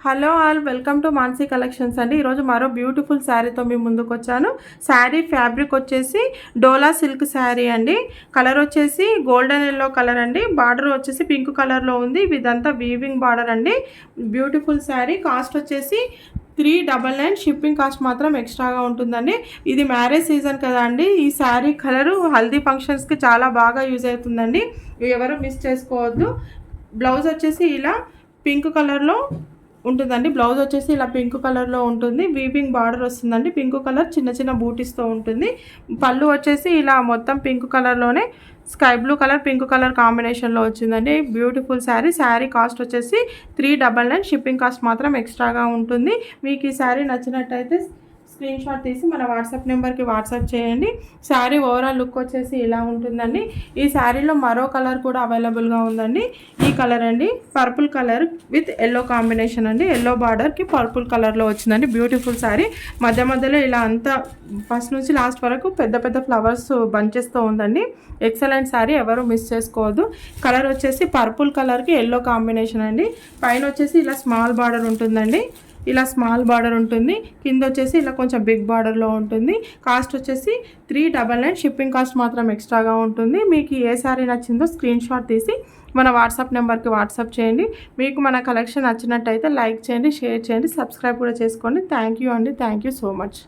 Hello all, welcome to Mansi collections అండి. ఈరోజు మరో బ్యూటిఫుల్ శారీతో మీ ముందుకు వచ్చాను. శారీ ఫ్యాబ్రిక్ వచ్చేసి డోలా సిల్క్ శారీ అండి. కలర్ వచ్చేసి గోల్డెన్ ఎల్లో కలర్ అండి. బార్డర్ వచ్చేసి పింక్ కలర్లో ఉంది. ఇదంతా వీవింగ్ బార్డర్ అండి. బ్యూటిఫుల్ శారీ. కాస్ట్ వచ్చేసి 399. షిప్పింగ్ కాస్ట్ మాత్రం ఎక్స్ట్రాగా ఉంటుందండి. ఇది మ్యారేజ్ సీజన్ కదా అండి. ఈ శారీ కలరు హల్దీ ఫంక్షన్స్కి చాలా బాగా యూజ్ అవుతుందండి. ఎవరు మిస్ చేసుకోవద్దు. బ్లౌజ్ వచ్చేసి ఇలా పింక్ కలర్లో ఉంటుందండి. బ్లౌజ్ వచ్చేసి ఇలా పింక్ కలర్లో ఉంటుంది. వీవింగ్ బార్డర్ వస్తుందండి. పింక్ కలర్ చిన్న చిన్న బూటీస్తో ఉంటుంది. పళ్ళు వచ్చేసి ఇలా మొత్తం పింక్ కలర్లోనే sky blue colour pink colour కాంబినేషన్లో వచ్చిందండి. బ్యూటిఫుల్ శారీ. శారీ కాస్ట్ వచ్చేసి 399. షిప్పింగ్ కాస్ట్ మాత్రం ఎక్స్ట్రాగా ఉంటుంది. మీకు ఈ శారీ నచ్చినట్టయితే స్క్రీన్ షాట్ తీసి మన వాట్సాప్ నెంబర్కి వాట్సాప్ చేయండి. శారీ ఓవరాల్ లుక్ వచ్చేసి ఇలా ఉంటుందండి. ఈ శారీలో మరో కలర్ కూడా అవైలబుల్గా ఉందండి. ఈ కలర్ అండి, purple colour with yellow combination అండి. ఎల్లో బార్డర్కి పర్పుల్ కలర్లో వచ్చిందండి. బ్యూటిఫుల్ శారీ. మధ్య మధ్యలో ఇలా అంతా ఫస్ట్ నుంచి లాస్ట్ వరకు పెద్ద పెద్ద ఫ్లవర్స్ బంచెస్తో ఉందండి. ఎక్సలెంట్ శారీ, ఎవరు మిస్ చేసుకోవద్దు. కలర్ వచ్చేసి పర్పుల్ కలర్కి ఎల్లో కాంబినేషన్ అండి. పైన వచ్చేసి ఇలా స్మాల్ బార్డర్ ఉంటుందండి. ఇలా స్మాల్ బార్డర్ ఉంటుంది. కింద వచ్చేసి ఇలా కొంచెం బిగ్ బార్డర్లో ఉంటుంది. కాస్ట్ వచ్చేసి 399. షిప్పింగ్ కాస్ట్ మాత్రం ఎక్స్ట్రాగా ఉంటుంది. మీకు ఏ శారీ నచ్చిందో స్క్రీన్ షాట్ తీసి మన వాట్సాప్ నెంబర్కి వాట్సాప్ చేయండి. మీకు మన కలెక్షన్ నచ్చినట్టయితే లైక్ చేయండి, షేర్ చేయండి, సబ్స్క్రైబ్ కూడా చేసుకోండి. థ్యాంక్ యూ అండి. Thank you so much.